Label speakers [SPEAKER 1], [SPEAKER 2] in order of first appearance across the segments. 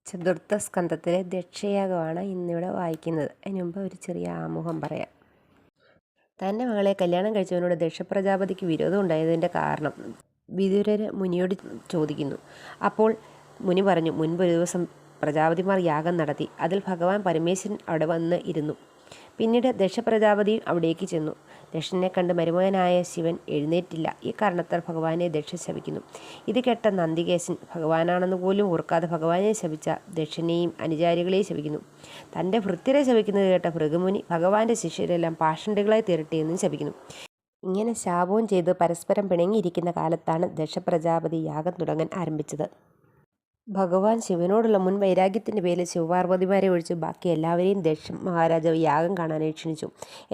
[SPEAKER 1] ചതുർത്ഥ സ്കന്ധത്തിലെ ദക്ഷയാഗമാണ് ഇന്നിവിടെ വായിക്കുന്നത്. അതിന് മുമ്പ് ഒരു ചെറിയ ആമുഖം പറയാം. തൻ്റെ മകളെ കല്യാണം കഴിച്ചവനോട് ദക്ഷ പ്രജാപതിക്ക് വിരോധം ഉണ്ടായതിൻ്റെ കാരണം വിദുരർ മുനിയോട് ചോദിക്കുന്നു. അപ്പോൾ മുനി പറഞ്ഞു, മുൻപൊരു ദിവസം പ്രജാപതിമാർ യാഗം നടത്തി. അതിൽ ഭഗവാൻ പരമേശ്വരൻ അവിടെ വന്ന് ഇരുന്നു. പിന്നീട് ദക്ഷപ്രജാപതി അവിടേക്ക് ചെന്നു. ദക്ഷനെ കണ്ട് മരുമകനായ ശിവൻ എഴുന്നേറ്റില്ല. ഈ കാരണത്താൽ ഭഗവാനെ ദക്ഷ ശപിക്കുന്നു. ഇത് കേട്ട നന്ദികേശൻ ഭഗവാനാണെന്ന് പോലും ഓർക്കാതെ ഭഗവാനെ ശപിച്ച ദക്ഷനെയും അനുചാരികളെയും ശപിക്കുന്നു. തൻ്റെ ഭൃത്യരെ ശപിക്കുന്നത് കേട്ട ഭൃഗുമുനി ഭഗവാന്റെ ശിഷ്യരെല്ലാം പാഷണ്ഡികളായി തീരട്ടെ എന്നും ശപിക്കുന്നു. ഇങ്ങനെ ശാപവും ചെയ്ത് പരസ്പരം പിണങ്ങിയിരിക്കുന്ന കാലത്താണ് ദക്ഷപ്രജാപതി യാഗം തുടങ്ങാൻ ആരംഭിച്ചത്. ഭഗവാൻ ശിവനോടുള്ള മുൻ വൈരാഗ്യത്തിൻ്റെ പേരിൽ ശിവപാർവതിമാരെ ഒഴിച്ച് ബാക്കി എല്ലാവരെയും ദക്ഷ മഹാരാജാവ് യാഗം കാണാനായി ക്ഷണിച്ചു.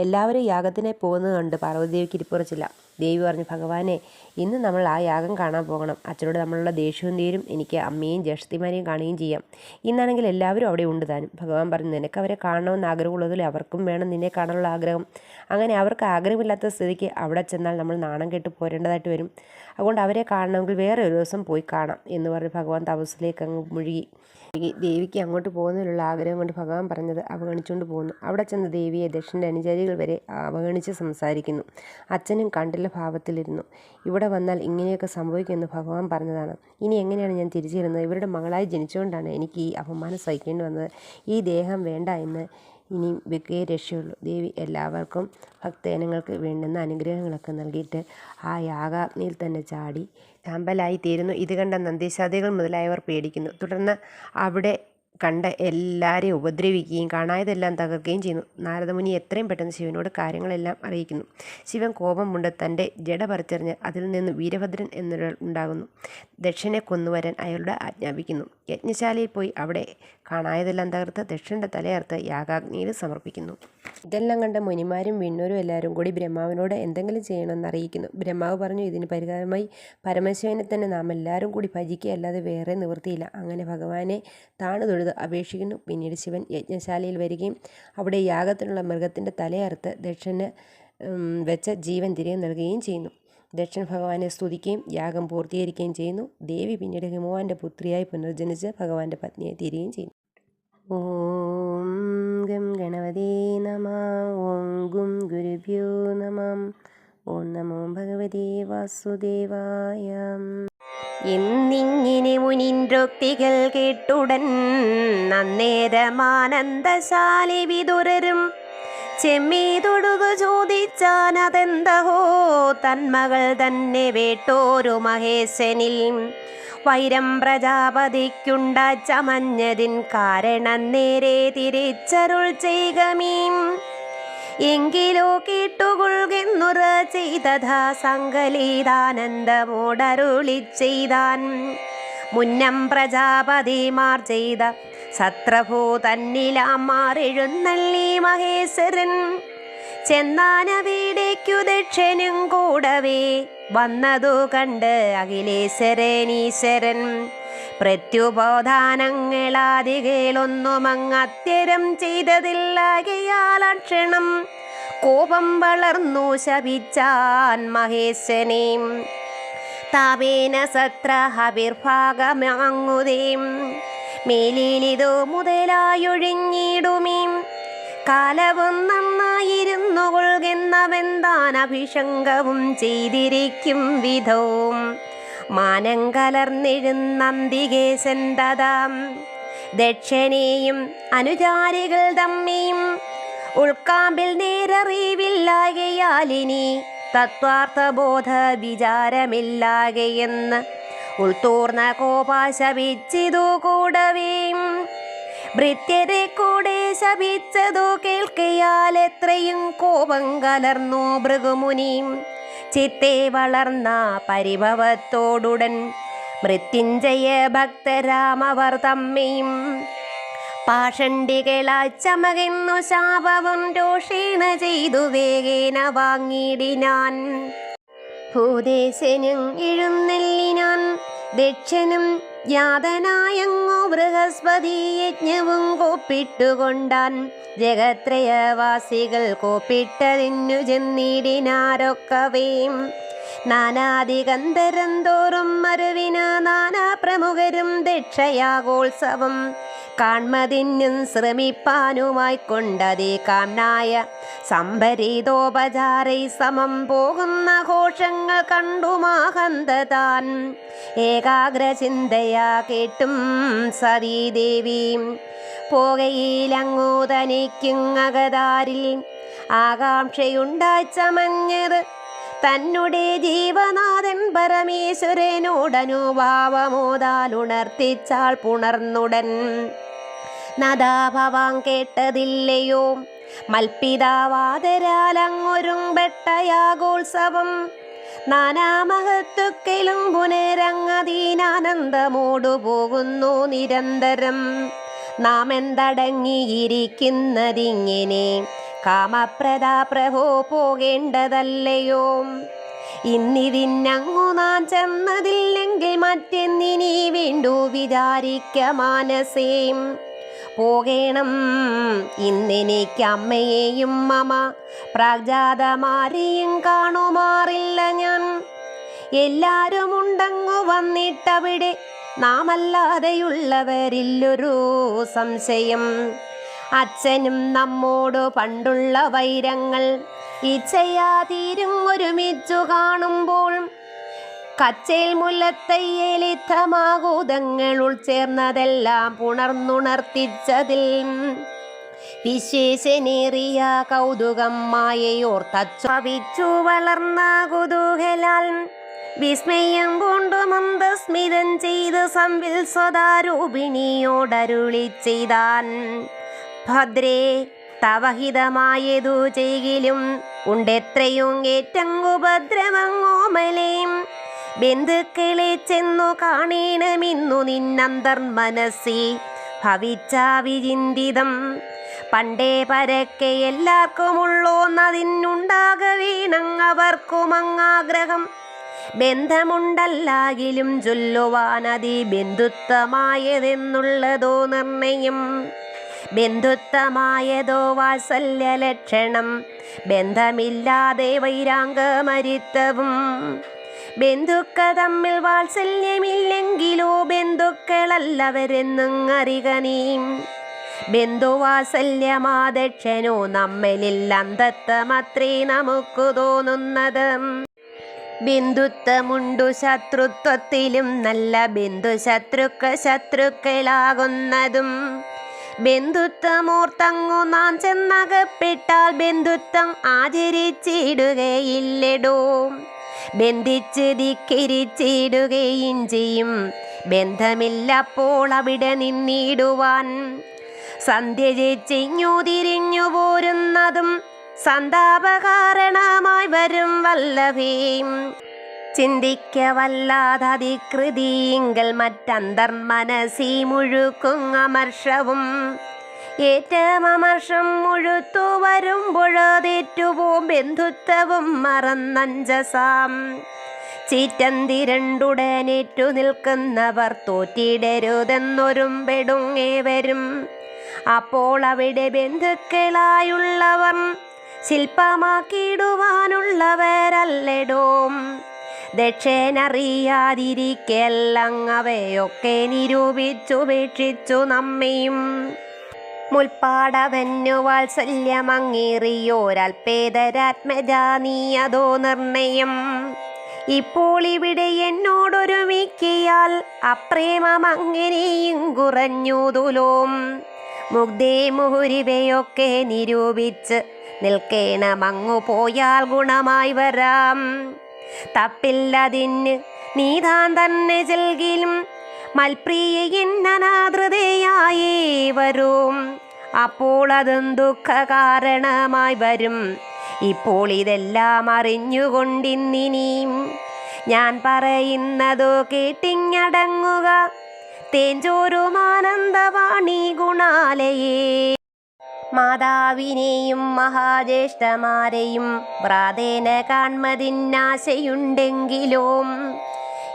[SPEAKER 1] എല്ലാവരും യാഗത്തിനായി പോകുന്നത് കണ്ട് പാർവതിദേവിക്ക് ഇരിപ്പുറച്ചില്ല. ദേവി പറഞ്ഞു, ഭഗവാനെ, ഇന്ന് നമ്മൾ ആ യാഗം കാണാൻ പോകണം. അച്ഛനോട് നമ്മളുള്ള ദേഷ്യവും തീരും. എനിക്ക് അമ്മയും ജ്യേഷ്ഠത്തിമാരെയും കാണുകയും ചെയ്യാം. ഇന്നാണെങ്കിൽ എല്ലാവരും അവിടെ ഉണ്ട് താനും. ഭഗവാൻ പറഞ്ഞു, നിനക്ക് അവരെ കാണണമെന്ന് ആഗ്രഹമുള്ളതിൽ അവർക്കും വേണം നിന്നെ കാണാനുള്ള ആഗ്രഹം. അങ്ങനെ അവർക്ക് ആഗ്രഹമില്ലാത്ത സ്ഥിതിക്ക് അവിടെ ചെന്നാൽ നമ്മൾ നാണം കെട്ട് പോരേണ്ടതായിട്ട് വരും. അതുകൊണ്ട് അവരെ കാണണമെങ്കിൽ വേറെ ഒരു ദിവസം പോയി കാണാം എന്ന് പറഞ്ഞ് ഭഗവാൻ തപസ്സിലേക്ക് അങ്ങ് മുഴുകി. ദേവിക്ക് അങ്ങോട്ട് പോകുന്നതിനുള്ള ആഗ്രഹം കൊണ്ട് ഭഗവാൻ പറഞ്ഞത് അവഗണിച്ചുകൊണ്ട് പോകുന്നു. അവിടെ ചെന്ന ദേവിയെ ദക്ഷൻ്റെ അനുചാരികൾ വരെ അവഗണിച്ച് സംസാരിക്കുന്നു. അച്ഛനും കണ്ടില്ല ഭാവത്തിലിരുന്നു. ഇവിടെ വന്നാൽ ഇങ്ങനെയൊക്കെ സംഭവിക്കുമെന്ന് ഭഗവാൻ പറഞ്ഞതാണ്. ഇനി എങ്ങനെയാണ് ഞാൻ തിരിച്ചു വരുന്നത്? ഇവരുടെ മകളായി ജനിച്ചുകൊണ്ടാണ് എനിക്ക് ഈ അപമാനം സഹിക്കേണ്ടി വന്നത്. ഈ ദേഹം വേണ്ട എന്ന് ഇനി വെക്കേ രക്ഷയുള്ളൂ. ദേവി എല്ലാവർക്കും ഭക്തജനങ്ങൾക്ക് വേണ്ടുന്ന അനുഗ്രഹങ്ങളൊക്കെ നൽകിയിട്ട് ആ യാഗാഗ്നിയിൽ തന്നെ ചാടി ചാമ്പലായി തീരുന്നു. ഇത് കണ്ട നന്ദീശാദികൾ മുതലായവർ പേടിക്കുന്നു. തുടർന്ന് അവിടെ കണ്ട എല്ലാവരെയും ഉപദ്രവിക്കുകയും കാണായതെല്ലാം തകർക്കുകയും ചെയ്യുന്നു. നാരദമുനി എത്രയും പെട്ടെന്ന് ശിവനോട് കാര്യങ്ങളെല്ലാം അറിയിക്കുന്നു. ശിവൻ കോപം കൊണ്ട് തൻ്റെ ജട പറിച്ചെറിഞ്ഞ് അതിൽ നിന്ന് വീരഭദ്രൻ എന്നൊരാൾ ഉണ്ടാകുന്നു. ദക്ഷനെ കൊന്നുവരാൻ അയാളുടെ ആജ്ഞാപിക്കുന്നു. യജ്ഞശാലയിൽ പോയി അവിടെ കാണായതെല്ലാം തകർത്ത് ദക്ഷൻ്റെ തലയർത്ത് യാഗാഗ്നിയിൽ സമർപ്പിക്കുന്നു. ഇതെല്ലാം കണ്ട മുനിമാരും വിണ്ണൂരും എല്ലാവരും കൂടി ബ്രഹ്മാവിനോട് എന്തെങ്കിലും ചെയ്യണമെന്ന് അറിയിക്കുന്നു. ബ്രഹ്മാവ് പറഞ്ഞു, ഇതിന് പരിഹാരമായി പരമശിവനെ തന്നെ നാം എല്ലാവരും കൂടി ഭജിക്കുക, അല്ലാതെ വേറെ നിവൃത്തിയില്ല. അങ്ങനെ ഭഗവാനെ താണു തൊഴുത് അപേക്ഷിക്കുന്നു. പിന്നീട് ശിവൻ യജ്ഞശാലയിൽ വരികയും അവിടെ യാഗത്തിനുള്ള മൃഗത്തിൻ്റെ തലയറുത്ത് ദക്ഷന് വെച്ച ജീവൻ തിരികെ നൽകുകയും ചെയ്യുന്നു. ദക്ഷൻ ഭഗവാനെ സ്തുതിക്കുകയും യാഗം പൂർത്തീകരിക്കുകയും ചെയ്യുന്നു. ദേവി പിന്നീട് ഹിമവാന്റെ പുത്രിയായി പുനർജനിച്ച് ഭഗവാന്റെ പത്നിയെ തീരുകയും ചെയ്യുന്നു. ഓം ഗം ഗണപതേ നമഃ. ഓം ഗും ഗുരുഭ്യോ നമഃ. ഓം നമോ ഭഗവതേ വാസുദേവായ. എന്നിങ്ങനെ മുനിൻദ്രോക്തികൾ കേട്ടുടൻ അന്നേരമാനന്ദശാലി വിദുരരും ചെമ്മീ തൊഴുതു ചോദിച്ചാനതെന്തഹോ തന്മകൾ തന്നെ വേട്ടോരു മഹേശനിൽ വൈരം പ്രജാപതിക്കുണ്ട ചമഞ്ഞതിൻ കാരണം നേരെ തിരിച്ചരുൾ ചെയ്കമീം. എങ്കിലോ കേട്ടുകൊള്ളുന്നുറ ചെയ്തതാ സങ്കലിതാനന്ദമോടരുളി ചെയ്താൻ. മുന്നം പ്രജാപതിമാർ ചെയ്ത സത്രഭൂ തന്നിലാമാർ എഴുന്നള്ളി മഹേശ്വരൻ. ചെന്നാനവിടേക്കു ദക്ഷനും കൂടവേ വന്നതു കണ്ട് അഖിലേശ്വരനീശ്വരൻ. പ്രത്യുബോധാനങ്ങളാദികളൊന്നുമങ്ങത്യരം ചെയ്തതില്ലാകയാലക്ഷണം കോപം വളർന്നു ശപിച്ചാൻ മഹേശനെ. താപേന സത്രഹവിർഭാഗമങ്ങുതേം മേലിലിതു മുതലായൊഴിഞ്ഞിടുമീം. കാലവും നന്നായിരുന്നു കൊള്ളുന്നവെന്താൻ അഭിഷംഗവും ചെയ്തിരിക്കും വിധവും മാനം കലർന്നെഴുന്നന്തികേശൻ തഥാം ദക്ഷനെയും അനുചാരികൾ തമ്മിയും ഉൾക്കാമ്പിൽ നേരറിവില്ലാകയാലിനി തത്വാർത്ഥബോധ വിചാരമില്ലാകയെന്ന് ഉൾത്തൂർന്ന കോപാശപിച്ചിതു കൂടവേയും. ഭൃത്യരെ കൂടെ ശപിച്ചതു കേൾക്കയാൽ എത്രയും കോപം കലർന്നു ഭൃഗുമുനിയും. ചിത്തെ വളർന്ന പരിഭവത്തോടുടൻ മൃത്യുഞ്ജയ ഭക്തരാമവർ തമ്മിയും പാഷണ്ഡികളായി ചമകെന്നു ശാപവും രോഷേണ ചെയ്തു വേഗേന വാങ്ങിയിടിനാൻ. ഭൂദേശനും എഴുന്നള്ളിനാൻ. ദക്ഷനും യാതനായങ്ങോ ബൃഹസ്പതി യജ്ഞവും കോപ്പിട്ടുകൊണ്ടാൻ. ജഗത്രയവാസികൾ കോപ്പിട്ടതിന്നു ചെന്നിടിനാരൊക്കവേം. നാനാദിഗന്ധരം തോറും മരുവിന് നാനാ പ്രമുഖരും ദക്ഷയാഗോത്സവം കാൺമതിനും ശ്രമിപ്പാനുമായി കൊണ്ടതേ കാംനായ സംഭരിതോപചാരൈ സമം പോകുന്ന ഘോഷങ്ങൾ കണ്ടു മാഹന്ത താൻ ഏകാഗ്രചിന്തയാ കേട്ടും സതീദേവി പോകയിലങ്ങു തനിക്കുങ്ങകതാരിൽ ആകാംക്ഷയുണ്ടായി ചമഞ്ഞത് തന്നെ ജീവനാഥൻ പരമേശ്വരനോടനുഭാവമോതാലുണർത്തിച്ചാൾ പുണർന്നുടൻ. നദാഭവാം കേട്ടതില്ലയോ മൽപിതാവാദരാലങ്ങൊരുമ്പെട്ടയാഗോത്സവം നാനാമഹത്വക്കലും പുനരങ്ങതീനാനന്ദമോടു പോകുന്നു നിരന്തരം. നാം എന്തടങ്ങിയിരിക്കുന്നതിങ്ങനെ കാമപ്രദാ പ്രഭോ പോകേണ്ടതല്ലയോ. ഇന്നിതിനങ്ങു നാം ചെന്നതില്ലെങ്കിൽ മറ്റെന്നിനി വീണ്ടു വിചാരിക്ക മാനസേ. പോകേണം ഇന്നെനിക്ക് അമ്മയെയും മമ പ്രാഗ്ജാതമാരെയും കാണുമാറില്ല ഞാൻ. എല്ലാരും ഉണ്ടങ്ങു വന്നിട്ടവിടെ നാമല്ലാതെയുള്ളവരില്ലൊരു സംശയം. അച്ഛനും നമ്മോട് പണ്ടുള്ള വൈരങ്ങൾ ഇച്ഛയാതീരും ഒരുമിച്ചു കാണുമ്പോൾ കച്ചേൽ മുല്ലത്തയ്യലിത്തമാകൂതങ്ങൾ ഉൾച്ചേർന്നതെല്ലാം പുണർന്നുണർത്തിച്ചതിൽ വിശേഷനേറിയ കൗതുകം മായയോർത്തച്ചു വളർന്ന കുതൂഹലാൽ വിസ്മയം കൊണ്ടു മന്ദസ്മിതം ചെയ്ത് സംവിൽ സ്വതാരൂപിണിയോടരുളി ചെയ്താൻ. ഭദ്രേ തവഹിതമായതു ചെയ്കിലും ഉണ്ടെത്രയും ഏറ്റങ്ങുപദ്രവങ്ങോമലേം ബന്ധുക്കളെ ചെന്നു കാണേണമിന്നു നിന്നന്തർമനസ്സി ഭവിച്ച വിചിന്തിതം. പണ്ടേ പരക്കെ എല്ലാവർക്കുമുള്ളോന്നതിനുണ്ടാക വീണങ്ങവർക്കുമങ്ങാഗ്രഹം. ബന്ധമുണ്ടല്ലാകിലും ചൊല്ലുവാനതി ബന്ധുത്വമായതെന്നുള്ളതോ നിർണയം. ബന്ധുത്വമായതോ വാത്സല്യ ലക്ഷണം ബന്ധമില്ലാതെ വൈരാംഗമരിത്തവും. ബന്ധുക്കൾ തമ്മിൽ വാത്സല്യമില്ലെങ്കിലോ ബന്ധുക്കളല്ലവരെന്നും അറിക നീ. ബന്ധുവാത്സല്യമാദക്ഷനോ നമ്മളിൽ അന്ധത്വമത്രേ നമുക്ക് തോന്നുന്നത്. ബന്ധുത്വമുണ്ടു ശത്രുത്വത്തിലും നല്ല ബന്ധുശത്രുക്കൾ ശത്രുക്കളാകുന്നതും. ബന്ധുത്വമോർത്തങ്ങു നാം ചെന്നകപ്പെട്ടാൽ ബന്ധുത്വം ആചരിച്ചിടുകയില്ലടോ. ബന്ധിച്ച് ധിക്കരിച്ചിടുകയും ചെയ്യും. ബന്ധമില്ലപ്പോൾ അവിടെ നിന്നിടുവാൻ. സന്ധ്യ ചെയ്ഞ്ഞു തിരിഞ്ഞു പോരുന്നതും സന്താപകാരണമായി വരും വല്ലഭേം. ചിന്തിക്ക വല്ലാതതികൃതിങ്കൽ മറ്റന്തർമനസി മുഴുക്കും അമർഷവും. ഏറ്റമർഷം മുഴുത്തു വരുമ്പോഴതേറ്റുപോം ബന്ധുത്വവും മറന്നഞ്ചസാം. ചീറ്റന്തിരണ്ടുടനേറ്റു നിൽക്കുന്നവർ തോറ്റിടരുതെന്നൊരുമ്പെടും ഏവരും. അപ്പോൾ അവിടെ ബന്ധുക്കളായുള്ളവർ ശില്പമാക്കിയിടുവാനുള്ളവരല്ലടോ. ദക്ഷേനറിയാതിരിക്കല്ലങ്ങവയൊക്കെ നിരൂപിച്ചുപേക്ഷിച്ചു നമ്മയും. മുൽപ്പാടവന്നു വാത്സല്യമങ്ങേറിയോരൽപേതരാത്മജാ നീ അതോ നിർണയം. ഇപ്പോൾ ഇവിടെ എന്നോടൊരുമിക്കിയാൽ അപ്രേമമങ്ങനെയും കുറഞ്ഞു തുലോം. മുഗ്ധേ മുഹുരിവയൊക്കെ നിരൂപിച്ച് നിൽക്കേണമങ്ങു പോയാൽ ഗുണമായി വരാം. തപ്പില്ലതിന് നീതാൻ തന്നെ ചെൽകിലും മൽപ്രിയ എന്നനാദൃതയായേ വരും. അപ്പോൾ അതും ദുഃഖ കാരണമായി വരും. ഇപ്പോൾ ഇതെല്ലാം അറിഞ്ഞുകൊണ്ടിന്നിനിയും ഞാൻ പറയുന്നതോ കേട്ടിങ്ങടങ്ങുക. തേഞ്ചോരുമാനന്ദവാണി ഗുണാലയേ. മാതാവിനെയും മഹാജ്യേഷ്ഠമാരെയും ഭ്രാതേന കാൺമതിന്നാശയുണ്ടെങ്കിലും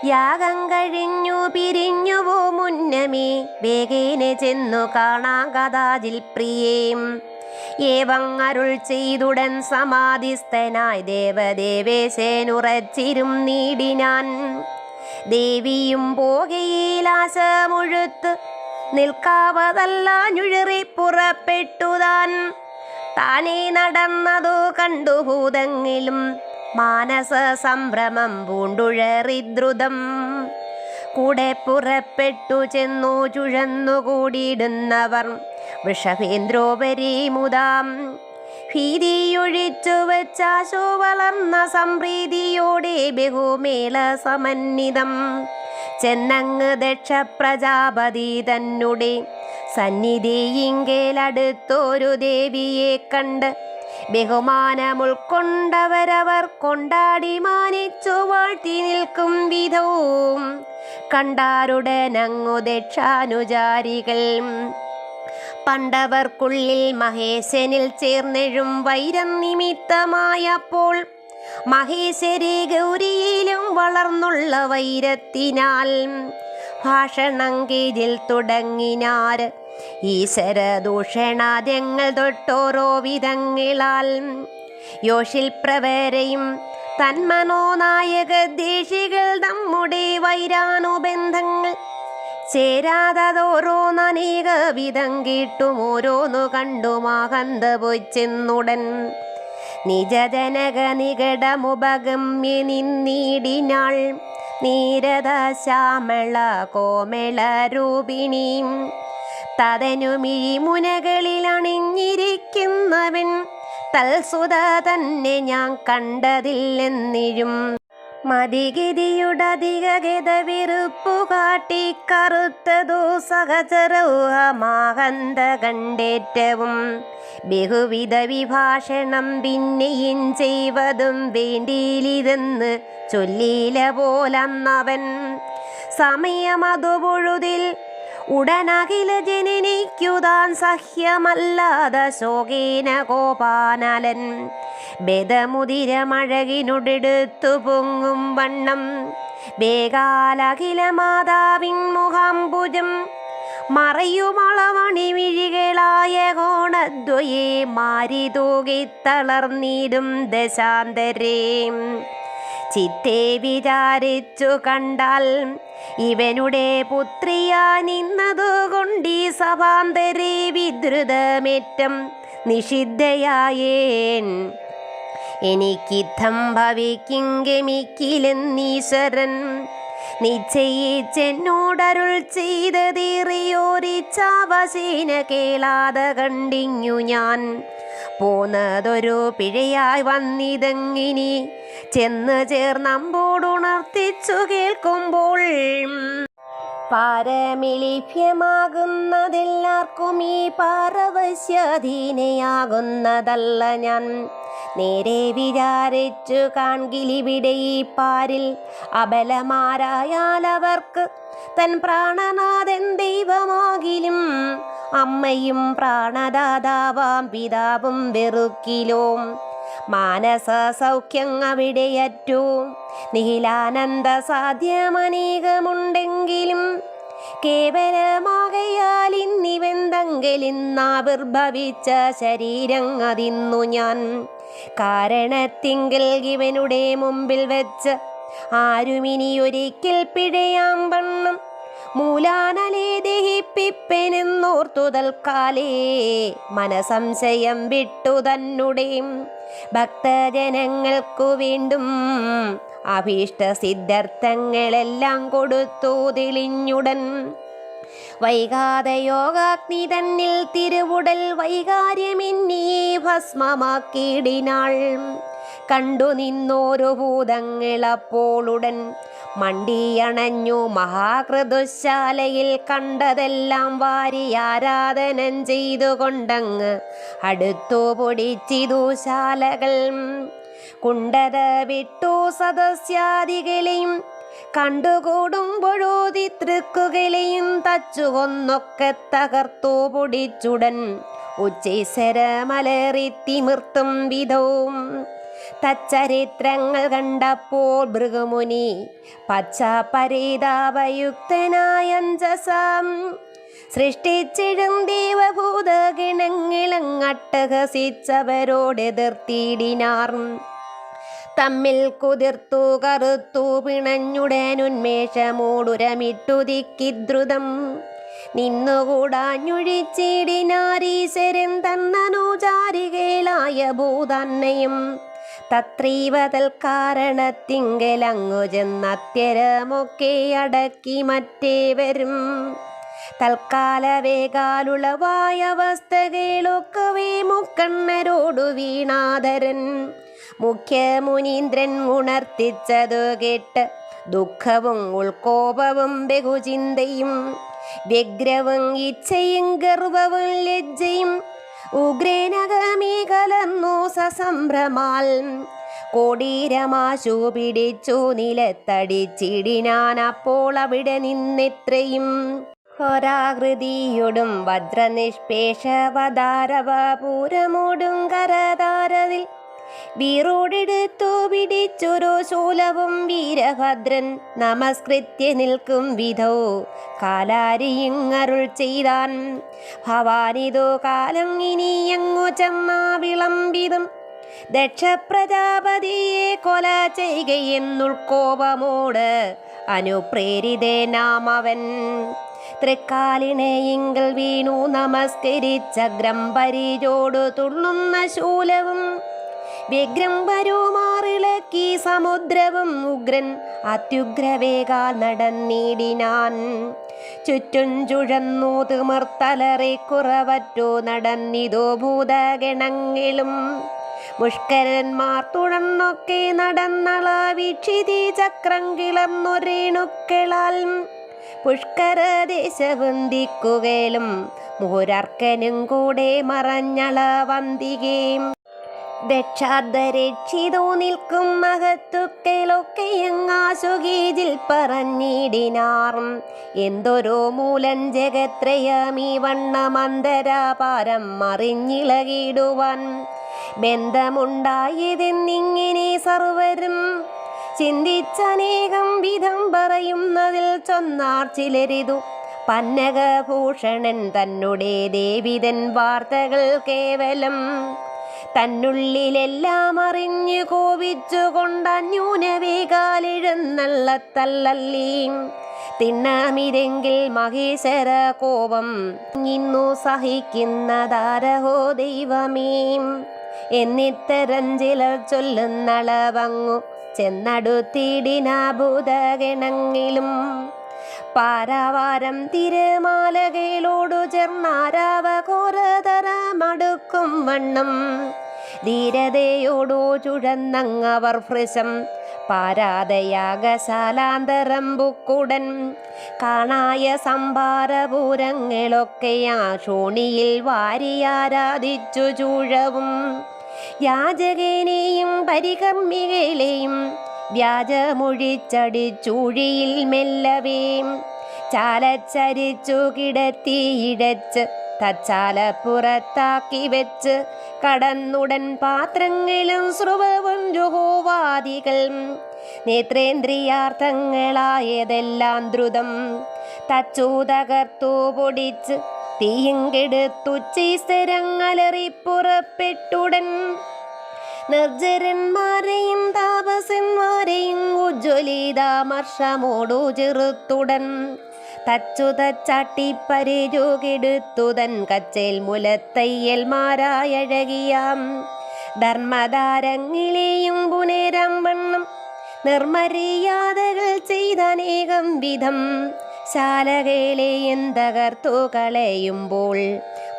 [SPEAKER 1] യാഗം കഴിഞ്ഞു പിരിഞ്ഞുവോ മുന്നമേ വേഗേന ചെന്നു കാണാൻ കഥാജിൽ പ്രിയേം. ഏവം അരുൾ ചെയ്തുടൻ സമാധിസ്ഥനായി ദേവദേവേശനുറച്ചിരും നീടിനാൻ. ദേവിയും പോകയിലാശമുഴുത്ത് നിൽക്കാവതല്ല ഞുഴറി പുറപ്പെട്ടുതാൻ. താനേ നടന്നതു കണ്ടു ഭൂതങ്ങളും മാനസ സംഭ്രമം പൂണ്ടുഴറിദ്രുതം. കൂടെ പുറപ്പെട്ടു ചെന്നു ചുഴന്നുകൂടിയിടുന്നവർ വൃഷഭേന്ദ്രോപരി മുതാം. ഭീതിയൊഴിച്ചു വച്ചാശോ വളർന്ന സംപ്രീതിയോടെ ബഹുമേള സമന്വിതം ചെന്നങ്ങ് ദക്ഷ പ്രജാപതി തന്നെ സന്നിധിയിങ്കേലടുത്തൊരു ദേവിയെ കണ്ട് ബഹുമാനമുൾക്കൊണ്ടവരവർ കൊണ്ടാടി മാനിച്ചു വാഴ്ത്തി നിൽക്കും വിധവും കണ്ടാരുടനങ്ങു ദക്ഷാനുചാരികൾ. പണ്ടവർക്കുള്ളിൽ മഹേശനിൽ ചേർന്നെഴും വൈരം നിമിത്തമായപ്പോൾ മഹേശ്വരി ഗൗരിയിലും വളർന്നുള്ള വൈരത്തിനാൽ ഭാഷണം കീഴിൽ തുടങ്ങിനാർ. ഈശ്വര ദൂഷണാദ്യങ്ങൾ തൊട്ടോരോ വിധങ്ങളാൽ യോഷിൽ പ്രവരെയും തന്മനോനായക ദേശികൾ നമ്മുടെ വൈരാനുബന്ധങ്ങൾ ചേരാതോരോന്നനേക വിധം കേട്ടും ഓരോന്നു കണ്ടുമാകന്ത പോയി ചെന്നുടൻ നിജജനക നികടമുപഗമ്യ നിന്നീടിനാൾ. നീരത ശ്യാമള കോമള രൂപിണീം തതനു മിഴിമുനകളിൽ അണിഞ്ഞിരിക്കുന്നവൻ തൽസുത തന്നെ ഞാൻ കണ്ടതില്ലെന്നിഴും. മതിഗതിയുടധികഗത വെറുപ്പു കാട്ടി കറുത്തതോ സഹചരൂഹമാകന്ത കണ്ടേറ്റവും ബഹുവിധ വിഭാഷണം പിന്നെയും ചെയ്വതും വേണ്ടിയിലിതെന്ന് ചൊല്ലീല പോലന്നവൻ. സമയമതു പൊഴുതിൽ ഉടനകില ജനനിക്കുതാൻ സഹ്യമല്ലാത ശോകേന കോപാനലൻ ബേദമുതിരമഴകിനൊടെടുത്തു പൊങ്ങും വണ്ണം ബേകാലകില മാതാവിൻ മുഖാംബുജം മറയുമളവണി വിഴികളായ കോണദ്വയെ മാരി തൂകിത്തളർന്നിടും ദശാന്തരേ. ചിത്തെ വിചാരിച്ചു കണ്ടാൽ ഇവനുടെ പുത്രിയാ നിന്നതുകൊണ്ടീ സഭാന്തരേ വിദ്രുതമേറ്റം നിഷിദ്ധയായേൻ. എനിക്കിത്തം ഭവിക്കിങ്കമിക്കിലെന്നീശ്വരൻ നിശ്ചയിച്ചെന്നോടരുൾ ചെയ്തതേറിയോരിച്ചാവശേന കേളാതെ കണ്ടിങ്ങു ഞാൻ. പോന്നതൊരു പിഴയായി വന്നിതെങ്ങിനി ചെന്ന് ചേർന്നമ്പോടുണർത്തിച്ചു കേൾക്കുമ്പോൾ പാരമിലിഭ്യമാകുന്നതെല്ലാവർക്കും ഈ പാരവശ്യാധീനയാകുന്നതല്ല ഞാൻ. നേരെ വിചാരിച്ചു കാൺകിലിവിടെ ഈ പാരിൽ അബലമാരായാലവർക്ക് തൻ പ്രാണനാഥൻ ദൈവമാകിലും അമ്മയും പ്രാണദാതാവാം പിതാവും വെറുക്കിലോ. മാനസ സൗഖ്യം അവിടെയറ്റു നിഖിലാനന്ദ സാധ്യമനേകമുണ്ടെങ്കിലും കേവലമാകയാൽ ഇന്നിവെന്തെങ്കിലിന്നാവിർഭവിച്ച ശരീരം അതിന്നു ഞാൻ കാരണത്തിങ്കിൽ ഇവനുടെ മുമ്പിൽ വെച്ച് ആരുമിനിയൊരിക്കൽ പിഴയാം വണ്ണം മൂലാനലെ ദഹിപ്പിപ്പെനെന്നോർത്തു തൽക്കാലേ മനസംശയം വിട്ടു തന്നെ ഭക്തജനങ്ങൾക്കു വീണ്ടും അഭീഷ്ട സിദ്ധാർത്ഥങ്ങളെല്ലാം കൊടുത്തു തെളിഞ്ഞുടൻ. വൈകാതെ യോഗാഗ്നി തന്നിൽ തിരുവുടൽ വൈകാര്യമെന്നിയെ ഭസ്മമാക്കിയിടിനാൾ. കണ്ടു നിന്നോരു ഭൂതങ്ങളപ്പോളുടൻ മണ്ടിയണഞ്ഞു മഹാകൃതുശാലയിൽ കണ്ടതെല്ലാം വാരി ആരാധനം ചെയ്തുകൊണ്ടങ്ങ് അടുത്തു പൊടിച്ചിതു ശാലകൾ. കുണ്ടത വിട്ടു സദസ്യാദികളെയും കണ്ടുകൂടുമ്പോഴോതിതൃക്കുകളെയും തച്ചുകൊന്നൊക്കെ തകർത്തു പൊടിച്ചുടൻ ഉച്ചൈസരമലറിത്തിമിർത്തും വിധവും. തച്ചരിത്രങ്ങൾ കണ്ടപ്പോൾ ഭൃഗുമുനി പശ്ചാപരിതാപയുക്തനായഞ്ജസാം സൃഷ്ടിച്ചിടും ദേവഭൂതഗണങ്ങളങ്ങട്ടഹസിച്ചവരോടെതിർത്തിയിടിനാർ. തമ്മിൽ കുതിർത്തു കറുത്തു പിണഞ്ഞുടനുന്മേഷമൂടുരമിട്ടു ദിക്കിദ്രുതം നിന്നുകൂടാഞ്ഞൊഴിച്ചിടിനാരീശ്വരൻ തന്നനുചാരികളായ ഭൂതന്നെയും തത്രൈവ തൽക്കാരണത്തിങ്കലങ്ങു ചെന്നത്യരമൊക്കെ അടക്കി മറ്റേവരും തൽക്കാല വേഗാലുളവായ അവസ്ഥകളൊക്കവേ മുക്കണ്ണരോടു വീണാധരൻ മുഖ്യമുനീന്ദ്രൻ ഉണർത്തിച്ചതു കേട്ട് ദുഃഖവും ഉൾക്കോപവും ബഹുചിന്തയും വ്യഗ്രവും ഇച്ഛയും ഗർവവും ലജ്ജയും ഉഗ്രേനകമീ കലർന്നു സസംഭ്രമാൽ കോടീരമാശു പിടിച്ചു നിലത്തടിച്ചിടിനാൻ അപ്പോൾ അവിടെ നിന്നെത്രയും ഹോരാകൃതിയോടും വജ്രനിഷ്പേഷവതാരവപൂരമോടും കരതാരതിൽ വീറോടെടുത്തു പിടിച്ചൊരു ശൂലവും വീരഭദ്രൻ നമസ്കൃത്യ നിൽക്കും വിധോ കാലാരിയിങ്ങരുൾ ചെയ്താൻ ഭവാനിതോ കാലം ഇനിയങ്ങു ചെന്നാ വിളംബിതം ദക്ഷപ്രജാപതിയെ കൊല ചെയ്യുകയെന്നുൾക്കോപമോട് അനുപ്രേരിതനാമവൻ തൃക്കാലിണയിങ്കൽ വീണു നമസ്കരിച്ച ഗ്രംഭരിജോടു തുള്ളുന്ന ശൂലവും വ്യഗ്രം വരുമാറിളക്കി സമുദ്രവും ഉഗ്രൻ അത്യുഗ്രവേഗാൽ നടന്നിടിനാൻ ചുറ്റും ചുഴന്നു തിമിർത്തലറി കുറവറ്റു നടന്നിതോ ഭൂതഗണങ്ങളും മുഷ്കരന്മാർ തുടർന്നൊക്കെ നടന്നള വീക്ഷിതി ചക്രം കിളർന്നൊരേണുക്കളാൽ പുഷ്കരദേശവും ദിക്കുകയിലും മുഹുരർക്കനും കൂടെ മറഞ്ഞള വന്തികയും ദക്ഷാർദ്ധരക്ഷിതോ നിൽക്കും മഹത്തുക്കളൊക്കെയങ്ങാശുകീജിൽ പറഞ്ഞിടിനാർ എന്തൊരു മൂലം ജഗത്രയമീ വണ്ണമന്തരാപാരം മറിഞ്ഞിളകിടുവാൻ ബന്ധമുണ്ടായതെന്നിങ്ങനെ സർവരും ചിന്തിച്ചനേകം വിധം പറയുന്നതിൽ ചൊന്നാർ ചിലരിതു പന്നകഭൂഷണൻ തന്നെ ദേവിതൻ വാർത്തകൾ കേവലം തന്നുള്ളിലെല്ലാം അറിഞ്ഞു കോപിച്ചു കൊണ്ടന്യൂനവേകാലെഴുന്നള്ളത്തല്ലീ തിണ്ണമിതെങ്കിൽ മഹേശ്വര കോപം ഇന്നു സഹിക്കുന്നതാരഹോ ദൈവമേ എന്നിത്തരം ചിലർ ചൊല്ലുന്നളവങ്ങു ചെന്നടുത്തിടിന ഭൂതഗണങ്ങളും പാരാവാരം തിരുമാലകളോടു ചേർന്നാരാവഘോരതരമടുക്കും വണ്ണം ധീരതയോടു ചുഴന്നങ്ങവർ ഭൃശം പാരാതയാഗശാലാന്തരം ബുക്കുടൻ കാണായ സംഭാരപൂരങ്ങളൊക്കെയാ ശോണിയിൽ വാരിയാരാധിച്ചു ചൂഴവും യാചകനെയും പരികർമ്മികളെയും വ്യാജമൊഴിച്ചടിച്ചൂഴിയിൽ മെല്ലവേ ചാലച്ചരിച്ചു കിടത്തിയിടച്ച് തച്ചാലപ്പുറത്താക്കി വെച്ച് കടന്നുടൻ പാത്രങ്ങളും സ്രുവവും ജുഹോവാദികൾ നേത്രേന്ദ്രിയാർത്ഥങ്ങളായതെല്ലാം ദ്രുതം തച്ചു തകർത്തു പൊടിച്ച് തീയങ്കെടുത്തുച്ചീസ്തരങ്ങളെറിപ്പുറപ്പെട്ടുടൻ നിർജ്ജരന്മാരെയും താപസന്മാരെയും ഉജ്ജ്വലിതാമർഷമോടു ചെറുത്തുടൻ തച്ചു തച്ചാട്ടിപ്പരിചുകെടുത്തുതൻ കച്ചേൽ മുലത്തയ്യൽമാരായഴകിയാം ധർമ്മധാരങ്ങളെയും പുനരം വണ്ണം നിർമര്യാദകൾ ചെയ്തനേകം വിധം ശാലകളെയും തകർത്തു കളയുമ്പോൾ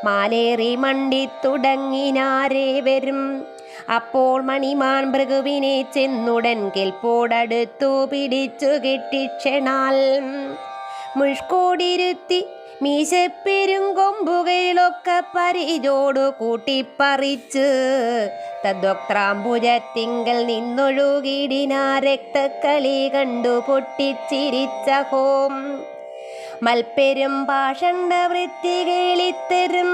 [SPEAKER 1] മാലേറി മണ്ടിത്തുടങ്ങിനാരേവരും അപ്പോൾ മണിമാൻ ഭൃഗുവിനെ ചെന്നുടൻ കെൽപ്പോടടുത്തു പിടിച്ചു കെട്ടിക്ഷണാൽ മുഷ്കോടിരുത്തി മീശപ്പെരുങ്കൊമ്പുകളൊക്കെ പരിചോടു കൂട്ടിപ്പറിച്ച് തദ്വക്ത്രാംബുജത്തിങ്കൽ നിന്നൊഴുകിടിനാ രക്തക്കളി കണ്ടു പൊട്ടിച്ചിരിച്ച ഹോം മൽപ്പെരും പാഷണ്ഡ വൃത്തികളിത്തരും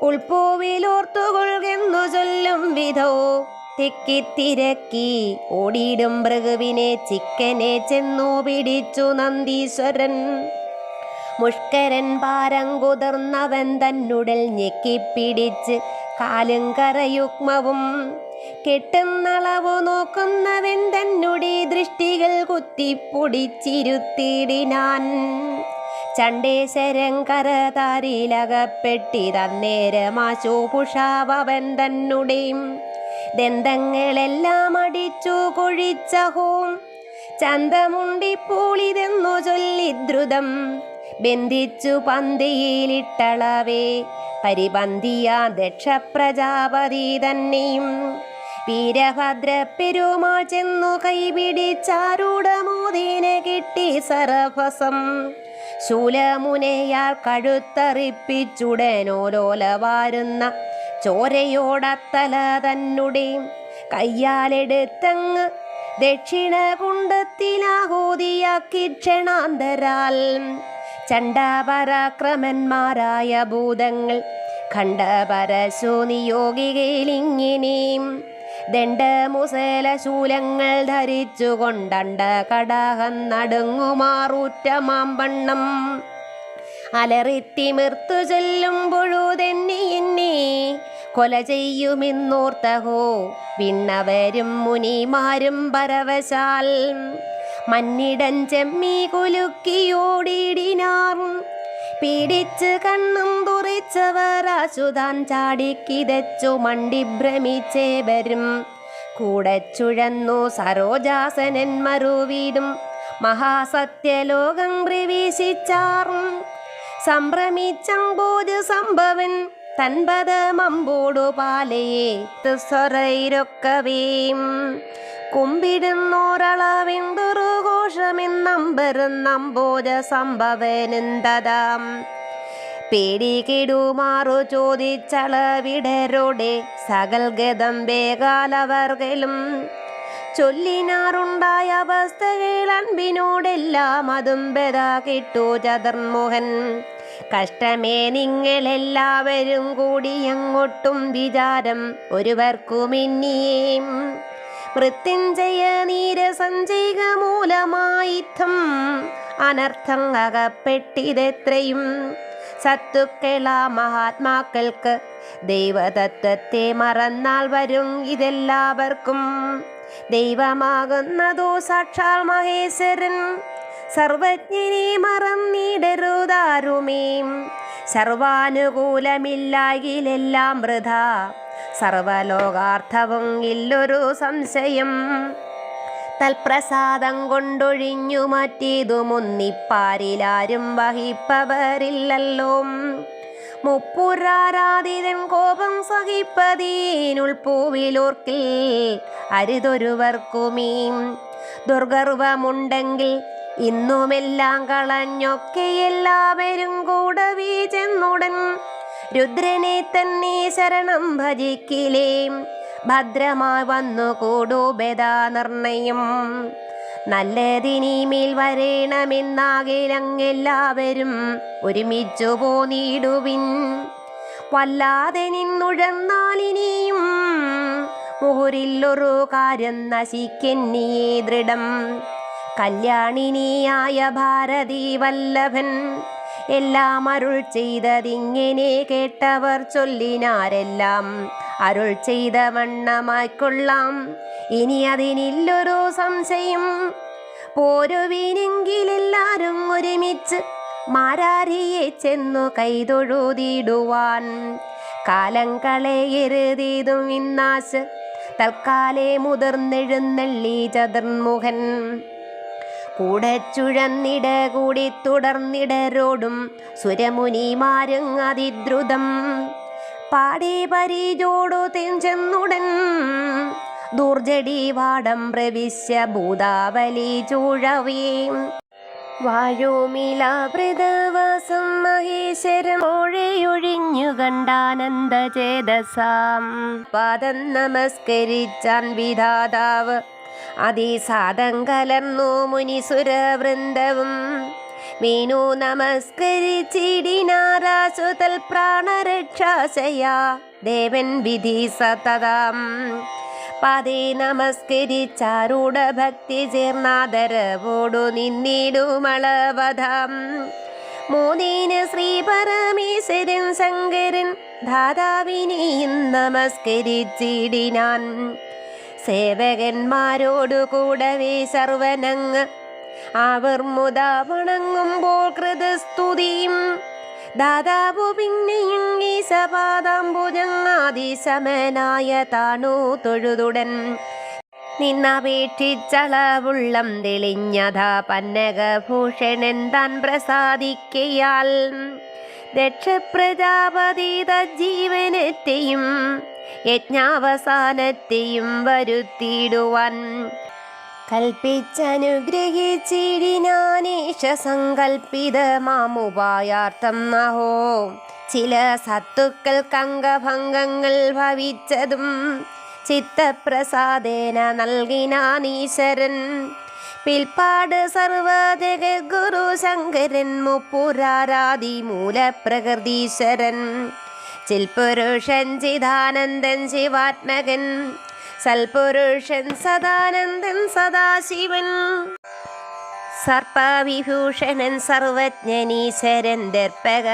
[SPEAKER 1] ഉൾപ്പൂവിലോർത്തുകൊള്ളുന്നു ചൊല്ലും വിധോ തിക്കിത്തിരക്കി ഓടിയിടും ഭൃഗുവിനെ ചിക്കനെ ചെന്നു പിടിച്ചു നന്ദീശ്വരൻ മുഷ്കരൻ പാരം കുതിർന്നവൻ തന്നുടൽ ഞെക്കിപ്പിടിച്ച് കാലും കരയുഗ്മവും കെട്ടുന്നളവു നോക്കുന്നവൻ തന്നുടെ ദൃഷ്ടികൾ കുത്തിപ്പൊടിച്ചിരുത്തിടിനാൻ ചണ്ടേശ്വരൻ കരതാരിലകപ്പെട്ടിതന്നേരമാശോപുഷാവൻ തന്നുടെയും ദന്തങ്ങളെല്ലാം അടിച്ചു കൊഴിച്ചഹോം ചന്തമുണ്ടിപ്പൂളിതെന്നു ചൊല്ലി ദ്രുതം ബന്ധിച്ചു പന്തിയിലിട്ടളവേ പരിപന്തിയാ ദക്ഷപ്രജാപതി തന്നെയും വീരഭദ്ര പെരുമാൾ ചെന്നു കൈപിടിച്ചാരൂഢമോദീനെ കിട്ടി സരഭസം ശൂലമുനയാൽ കഴുത്തറിപ്പിച്ചുടനോലോല വാരുന്ന ചോരയോടത്തല തന്നെ കയ്യാലെടുത്തങ്ങ് ദക്ഷിണ കുണ്ടത്തിലാഹൂതിയാക്കി ക്ഷണാന്തരാൽ ചണ്ഡാപരാക്രമന്മാരായ ഭൂതങ്ങൾ ഖണ്ഡപരശു നിയോഗികയിലിങ്ങിനെയും ദണ്ഡമുസല ശൂലങ്ങൾ ധരിച്ചു കൊണ്ടണ്ട കടാഹം നടുങ്ങുമാറൂറ്റ മാമ്പണ്ണം അലറിത്തിമിർത്തു ചൊല്ലുമ്പോഴുതെന്നെ എന്നെ കൊല ചെയ്യുമെന്നോർത്തഹോ വിണ്ണവരും മുനിമാരും പരവശാൽ മന്നിടൻ ചെമ്മി കുലുക്കിയോടിടിനാർ പീഡിച്ച് കണ്ണും തുറിച്ചവർ ആശുതാൻ ചാടിക്കിതച്ചു മണ്ടി ഭ്രമിച്ചേവരും കൂടെ ചുഴന്നു സരോജാസനൻ മറുവീടും മഹാസത്യലോകം പ്രവേശിച്ചാർ സംഭ്രമിച്ചമ്പോജ് സംഭവൻ തൻപദമമ്പോടു പാലയെ സ്വരയിരൊക്കവേം കുമ്പിടുന്നോരളവിന്തുറുഘോഷമെന്നമ്പരുന്നമ്പോജ സംഭവനെന്തതാം പേടികിടുമാറു ചോദിച്ചളവിടരോടെ സകൽഗതം വേഗാലവർകളും ചൊല്ലിനാറുണ്ടായ അവസ്ഥകൾ അൻപിനോടെല്ലാം അതും ബെതാ കിട്ടു ചതുർമുഖൻ കഷ്ടമേ നിങ്ങളെല്ലാവരും കൂടി അങ്ങോട്ടും വിചാരം ഒരുവർക്കുമിന്നിയേം മൃത്യുഞ്ജയ നീരസഞ്ചയിക മൂലമായിത്തം അനർത്ഥം അകപ്പെട്ടിതെത്രയും സത്തുക്കളാ മഹാത്മാക്കൾക്ക് ദൈവതത്വത്തെ മറന്നാൽ വരും ഇതെല്ലാവർക്കും ദൈവമാകുന്നതോ സാക്ഷാൽ മഹേശ്വരൻ സർവജ്ഞനെ മറന്നിടരുതാരുമേ സർവാനുകൂലമില്ലായിലെല്ലാം വൃഥാ സർവലോകാർത്ഥവും ഇല്ലൊരു സംശയം തൽപ്രസാദം കൊണ്ടൊഴിഞ്ഞു മാറ്റിയതു മുന്നിപ്പാരിലാരും വഹിപ്പവരില്ലല്ലോ മുപ്പുരാരാധിതൻ കോപം സഹിപ്പതീനുൾപ്പൂവിലോർക്കിൽ അരുതൊരുവർക്കുമീ ദുർഗർവമുണ്ടെങ്കിൽ ഇന്നുമെല്ലാം കളഞ്ഞൊക്കെ എല്ലാവരും കൂടെ വീചെന്നുടൻ രുദ്രനെ തന്നെ ശരണം ഭജിക്കിലേ ഭദ്രമായി വന്നു കൂടൂബെദാ നിർണയം നല്ലതിനിമേൽ വരേണമെന്നാകിലങ്ങെല്ലാവരും ഒരുമിച്ചു പോന്നിടുവിൻ വല്ലാതെ നിന്നുഴന്നാലിനിയും മുഹുരില്ലൊരു കാര്യം നശിക്കെന്നിയേ ദൃഢം കല്യാണിനിയായ ഭാരതി വല്ലഭൻ എല്ലാം അരുൾ ചെയ്തതിങ്ങനെ കേട്ടവർ ചൊല്ലിനാരെല്ലാം അരുൾ ചെയ്ത വണ്ണമായിക്കൊള്ളാം ഇനി അതിനില്ലൊരു സംശയം പോരുവിനെങ്കിലെല്ലാരും ഒരുമിച്ച് മാരാരിയെ ചെന്നു കൈതൊഴുതിടുവാൻ കാലം കളയരുതീതും ഇന്നാശ് തൽക്കാലേ മുതിർന്നെഴുന്നള്ളി ചതുർമുഖൻ കൂടെ ചുഴന്നിട കൂടി തുടർന്നിടരോടും സുരമുനിമാരും അതിദ്രുതം പാടി പരിചോടു തെഞ്ചെന്നുടൻ ദൂർജടി വാടം പ്രവിശ്യ ഭൂതാവലി ചൂഴവേ വായുമിലാവൃതവാസം മഹേശ്വരം ഓഴയൊഴിഞ്ഞു കണ്ടാനന്ദചേതസാം പാദം നമസ്കരിച്ചാൻ വിധാതാവ് അതിസാദം കലർന്നു മുനിസുരവൃന്ദവും വീണു നമസ്കരിച്ചിടിനാരാശു തൽ പ്രാണരക്ഷാശയാ ദേവൻ വിധി സതതാം പാദേ നമസ്കരിച്ചാരൂഢ ഭക്തി ചേർന്നാദരവോടു നിന്നിടുമളവധാം മോദീന ശ്രീ പരമേശ്വരൻ ശങ്കരൻ ധാതാവിനെയും നമസ്കരിച്ചിടിനാൻ സേവകന്മാരോടു കൂടവേ സർവനങ്ങ് അവർ മുത വണങ്ങുമ്പോൾ കൃതസ്തുതിയും ദാതാവു പിന്നെയും ഈശപാദാംബുജങ്ങാതിശമനായ താണു തൊഴുതുടൻ നിന്നപേക്ഷിച്ചളവുള്ളം തെളിഞ്ഞത പന്നകഭൂഷണൻ താൻ പ്രസാദിക്കയാൽ ദക്ഷപ്രജാപതി തജ്ജീവനത്തെയും യജ്ഞാവസാനത്തെയും വരുത്തിയിടുവാൻ കൽപ്പിച്ചനുഗ്രഹിച്ചിടിനാനേഷ സങ്കൽപ്പിതമാമുപായാർത്ഥം നഹോ ചില സത്തുക്കൾക്കംഗഭംഗങ്ങൾ ഭവിച്ചതും ചിത്തപ്രസാദേന നൽകിനാനീശ്വരൻ പിൽപ്പാട് സർവജഗദ്ഗുരു ശങ്കരൻ മുപ്പുരാരാദി മൂലപ്രകൃതീശ്വരൻ ചിൽപുരുഷൻ ചിദാനന്ദൻ ശിവാത്മകൻ സൽപുരുഷൻ സദാനന്ദൻ സദാശിവൻ സർപ്പവിഭൂഷണൻ സർവജ്ഞനീശ്വരൻ ദർപ്പക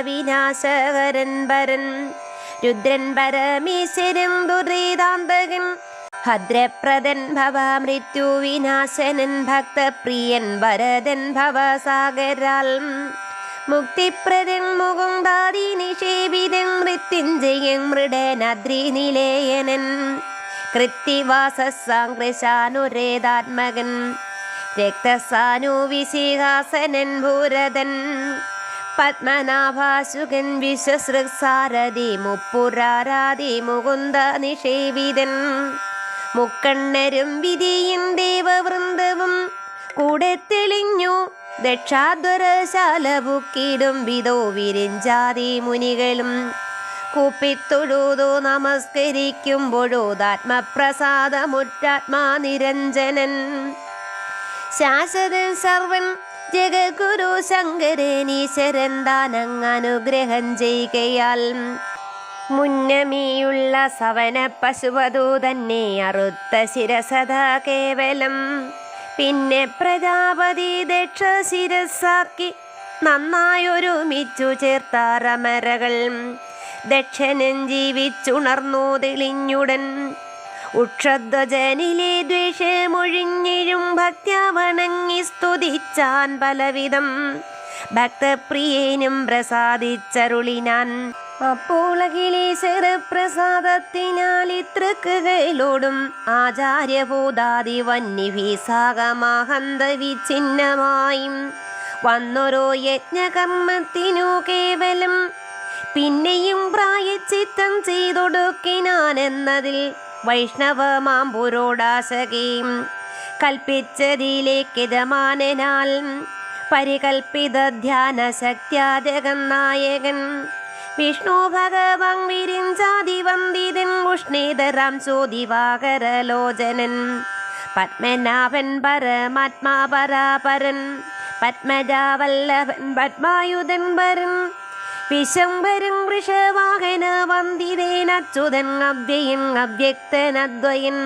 [SPEAKER 1] വിനാശകരൻ വരൻ രുദ്രൻ പരമേശ്വരൻ ദുരിതാന്തകൻ ഭദ്രപ്രദൻ ഭവമൃത്യുവിനാശനൻ ഭക്തപ്രിയൻ വരദൻ ഭവസാഗരാൽ മുക്തിപ്രദൻ മുകുന്ദാദി നിഷേവിതൻ മൃത്യുഞ്ജയൻ മൃഡനദ്രിനിലേയനൻ കൃത്തിവാസാങ്കൃശാനുരേതാത്മകൻ രക്തസാനുവിശിഹാസനൻ ഭൂരതൻ പത്മനാഭാശുകൻ വിശ്വസൃക്സാരഥി മുപ്പുരാരാധി മുകുന്ദ നിഷേവിതൻ മുക്കണ്ണരും വിധിയും ദേവവൃന്ദവും കൂടെ തെളിഞ്ഞു ദക്ഷാദ്വരശാല ബുക്കിടും വിധോ വിരിഞ്ചാതി മുനികളും കൂപ്പിത്തൊഴുതു നമസ്കരിക്കുമ്പോഴോതാത്മപ്രസാദമുറ്റാത്മാ നിരഞ്ജനൻ ശാശ്വതൻ സർവൻ ജഗദ്ഗുരു ശങ്കരനീശ്വരൻ താനങ്ങനുഗ്രഹം ചെയ്യുകയാൽ മുന്നമിയുള്ള സവന പശുവധു തന്നെ അറുത്ത ശിരസത കേവലം പിന്നെ പ്രജാപതി ദക്ഷ ശിരസാക്കി നന്നായൊരുമിച്ചു ചേർത്താറമരകൾ ദക്ഷനൻ ജീവിച്ചുണർന്നു തെളിഞ്ഞുടൻ ഉക്ഷധ്വജനിലെ ദ്വേഷമൊഴിഞ്ഞിഴും ഭക്ത്യ വണങ്ങി സ്തുതിച്ചാൻ പലവിധം ഭക്തപ്രിയനും പ്രസാദിച്ചരുളിനാൻ അപ്പോൾ അഖിലേശ്വര പ്രസാദത്തിനാൽ ഇത്രക്കുകളോടും ആചാര്യഭൂതാദി വന്യഭീസാകമാഹന്ത വിഛിന്നമായും വന്നൊരോ യജ്ഞകർമ്മത്തിനു കേവലം പിന്നെയും പ്രായച്ചിത്തം ചെയ്തൊടുക്കിനാനെന്നതിൽ വൈഷ്ണവമാം പുരോടാശകയും കൽപ്പിച്ചതിലേക്ക് യജമാനനാൽ പരികൽപ്പിത ധ്യാന ശക്ത്യാജഗന്നായകൻ വിഷ്ണു ഭഗവാൻ വിരിഞ്ചാതിവന്ദിതൻ ഉഷ്ണീതരാം ചോദിവാകരലോചനൻ പത്മനാഭൻ പരമാത്മാ പരാപരൻ പത്മജാവല്ലഭൻ പത്മായുധൻ വരൻ വിശംബരൻ വൃഷവാഹന വന്ദിതേൻ അച്യുതൻ അവ്യയൻ അവ്യക്തനദ്വയൻ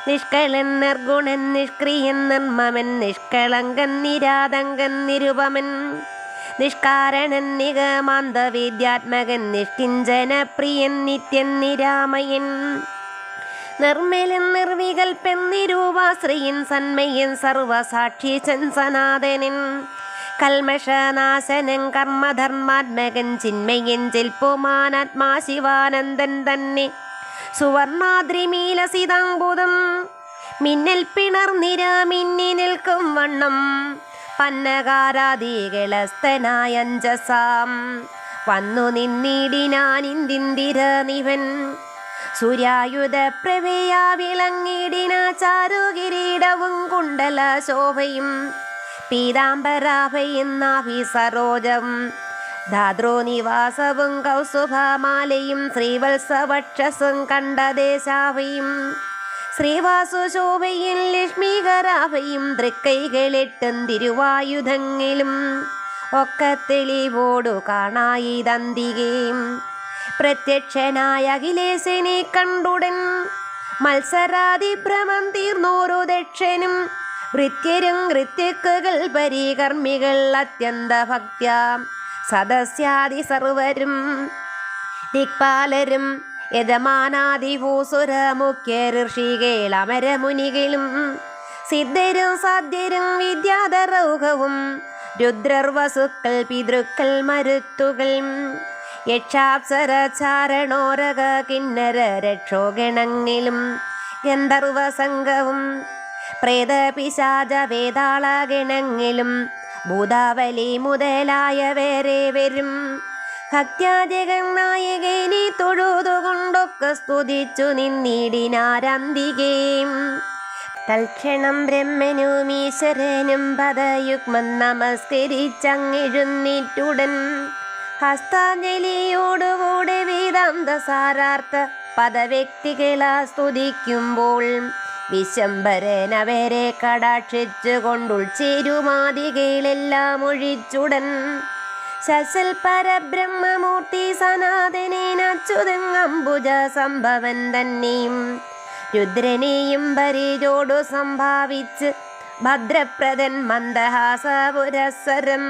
[SPEAKER 1] നിഷ്കളൻ നിർഗുണൻ നിഷ്ക്രിയൻ നിർമ്മമൻ നിഷ്കളങ്കൻ നിരാതങ്കൻ നിരുപമൻ നിഷ്കാരണൻ നിഗമാന്ത വിദ്യാത്മകൻ നിഷ്കിഞ്ചന പ്രിയൻ നിത്യൻ നിരാമയൻ നിർമ്മലൻ നിർവികൽപ്പൻ നിരൂപാശ്രയൻ സന്മയൻ സർവസാക്ഷീശൻ സനാതനൻ കൽമഷനാശനൻ കർമ്മധർമാത്മകൻ ചിന്മയൻ ചിൽപ്പുമാനാത്മാ ശിവാനന്ദൻ തന്നെ സുവർണാദ്രിമീലസിതാംബുദം മിന്നൽ പിണർനിരാമിന്നി നിൽക്കും വണ്ണം പന്നകാരാദികളസ്തനായഞ്ചസാം വന്നു നിന്നിടിനാനിന്ദിര നിവൻ സൂര്യായുധ പ്രഭയാ വിളങ്ങിടിന ചാരുകിരീടവും കുണ്ടല ശോഭയും പീതാംബരാഭയും നാഭി സരോജവും ധാദ്രോനിവാസവും കൗസുഭമാലയും ശ്രീവത്സവക്ഷസും കണ്ടദേശാഭയും ശ്രീവാസുശോഭയും ലക്ഷ്മീകരാഭയും തൃക്കൈകളെട്ടും തിരുവായുധങ്ങളും ഒക്കെ തെളിവോടു കാണായി ദന്തികയും പ്രത്യക്ഷനായ അഖിലേശനെ കണ്ടുടൻ മത്സരാതിഭ്രമം തീർന്നോരു ദക്ഷനും ഭൃത്യരും കൃത്യക്കുകൾ പരികർമ്മികൾ അത്യന്ത ഭക്ത്യ സദസ്യാദി സർവരും ദിക്പാലരും യജമാനാദിഭൂസുര മുഖ്യ ഋഷികൾ അമരമുനികളും സിദ്ധരും സാധ്യരും വിദ്യാധരൗഹവും രുദ്രർ വസുക്കൾ പിതൃക്കൾ മരുത്തുകൾ യക്ഷാപ്സര ചാരണോരക കിന്നര രക്ഷോഗണങ്ങളിലും ഗന്ധർവ സംഘവും പ്രേത പിശാച വേതാള ഗണങ്ങളിലും ഭൂതാവലി മുതലായ വേറെ വരും ഭക്ത്യാജഗന്നായകനെ തൊഴുതുകൊണ്ടൊക്കെ സ്തുതിച്ചു നിന്നിടിനാരന്തികേം തൽക്ഷണം ബ്രഹ്മനും ഈശ്വരനും പദയുഗ്മം നമസ്കരിച്ചങ്ങെഴുന്നേറ്റുടൻ ഹസ്താഞ്ജലിയോടുകൂടെ വേദാന്ത സാരാർത്ഥ പദവ്യക്തികളെ സ്തുതിക്കുമ്പോൾ വിശംബരൻ അവരെ കടാക്ഷിച്ചു കൊണ്ടുൾച്ചേരുമാദികളെല്ലാം ഒഴിച്ചുടൻ ശശൽ പരബ്രഹ്മമൂർത്തി സനാതനേനച്യുതൻ അംബുജ സംഭവൻ തന്നെയും രുദ്രനെയും പരിചോടു സംഭാവിച്ച് ഭദ്രപ്രദൻ മന്ദഹാസപുരസ്സരം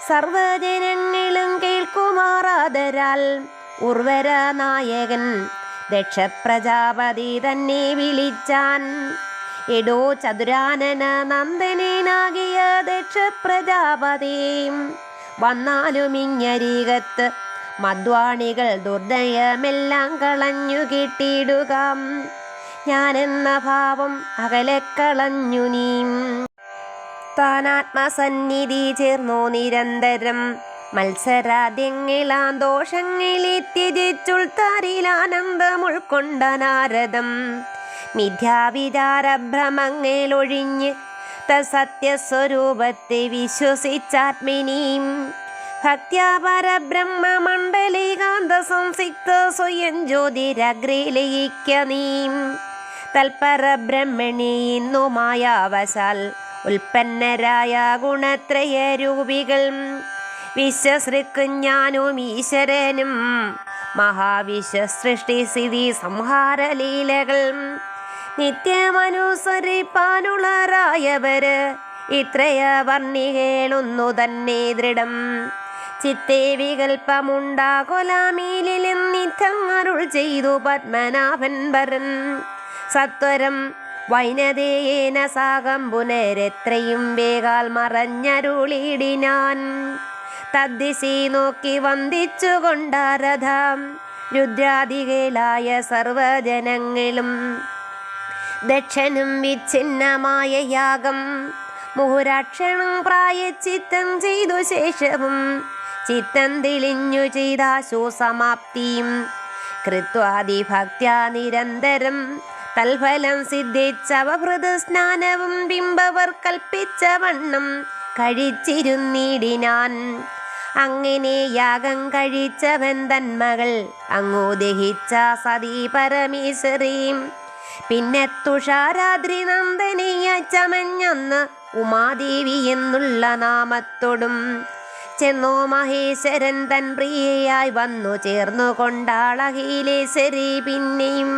[SPEAKER 1] സർവജനങ്ങളും കേൾക്കുമാറാദരാൽ ഉർവര നായകൻ ദക്ഷപ്രജാപതി തന്നെ വിളിച്ചാൻ. എടോ ചതുരാനന നന്ദനാകിയ ദക്ഷപ്രജാപതി, വന്നാലും ഇങ്ങരീകത്ത് മദ്വാണികൾ ദുർദയമെല്ലാം കളഞ്ഞു കിട്ടിയിടുക. ഞാനെന്ന ഭാവം അകലെക്കളഞ്ഞു നീ. താനാത്മസന്നിധി ചേർന്നു നിരന്തരം മത്സരാദ്യങ്ങളാം ദോഷങ്ങളെ ത്യജിച്ചുൾത്താരിലാനന്ദം ഉൾക്കൊണ്ട നാരദം മിഥ്യാവിചാരഭ്രമങ്ങളൊഴിഞ്ഞ് തസത്യസ്വരൂപത്തെ വിശ്വസിച്ചാത്മിനീം ഭക്ത്യാ പരബ്രഹ്മമണ്ഡലീകാന്ത സംസിക്ത സ്വയം ജ്യോതിരഗ്രേ ലയിക്ക നീം. തൽപരബ്രഹ്മണി ഇന്നു മായാവശാൽ ഉൽപ്പന്നരായ ഗുണത്രയരൂപികൾ വിശ്വസൃക്കും ഞാനും ഈശ്വരനും മഹാവിശ്വസൃഷ്ടി സ്ഥിതി സംഹാരലീലകൾ നിത്യമനുസരിപ്പാനുളരായവര് ഇത്രയ വർണ്ണികളൊന്നു തന്നെ ദൃഢം. ചിത്തേ വികൽപ്പമുണ്ടാകൊലാമീലിലും നിത്യം അരുൾ ചെയ്തു പത്മനാഭൻ വരൻ. സത്വരം വൈനതേയേന സാകം പുനരെത്രയും വേഗാൽ മറഞ്ഞരുളിടിനാൻ. തദ്ദിശി നോക്കി വന്ദിച്ചു കൊണ്ടാരഥാം രുദ്രാദികളായ സർവജനങ്ങളും ദക്ഷനും വിച്ഛിന്നമായ യാഗം മുഹുരാക്ഷണം പ്രായച്ചിത്തം ചെയ്തു ശേഷവും ചിത്തം തെളിഞ്ഞു ചെയ്താശു സമാപ്തിയും കൃത്വാദിഭക്ത്യാ നിരന്തരം തൽഫലം സിദ്ധിച്ചവഭൃത് സ്നാനവും ബിംബവർ കൽപ്പിച്ച വണ്ണം കഴിച്ചിരുന്നിടിനാൻ. അങ്ങനെ യാഗം കഴിച്ചവൻ തന്മകൾ അങ്ങു ദഹിച്ച സതീ പരമേശ്വരീം. പിന്നെ തുഷാരാദ്രി നന്ദനീയ ചമഞ്ഞന്ന് ഉമാദേവി എന്നുള്ള നാമത്തോടും ചെന്നോ മഹേശ്വരൻ തൻ പ്രിയയായി വന്നു ചേർന്നു കൊണ്ടാളഹീലേശ്വരി പിന്നെയും.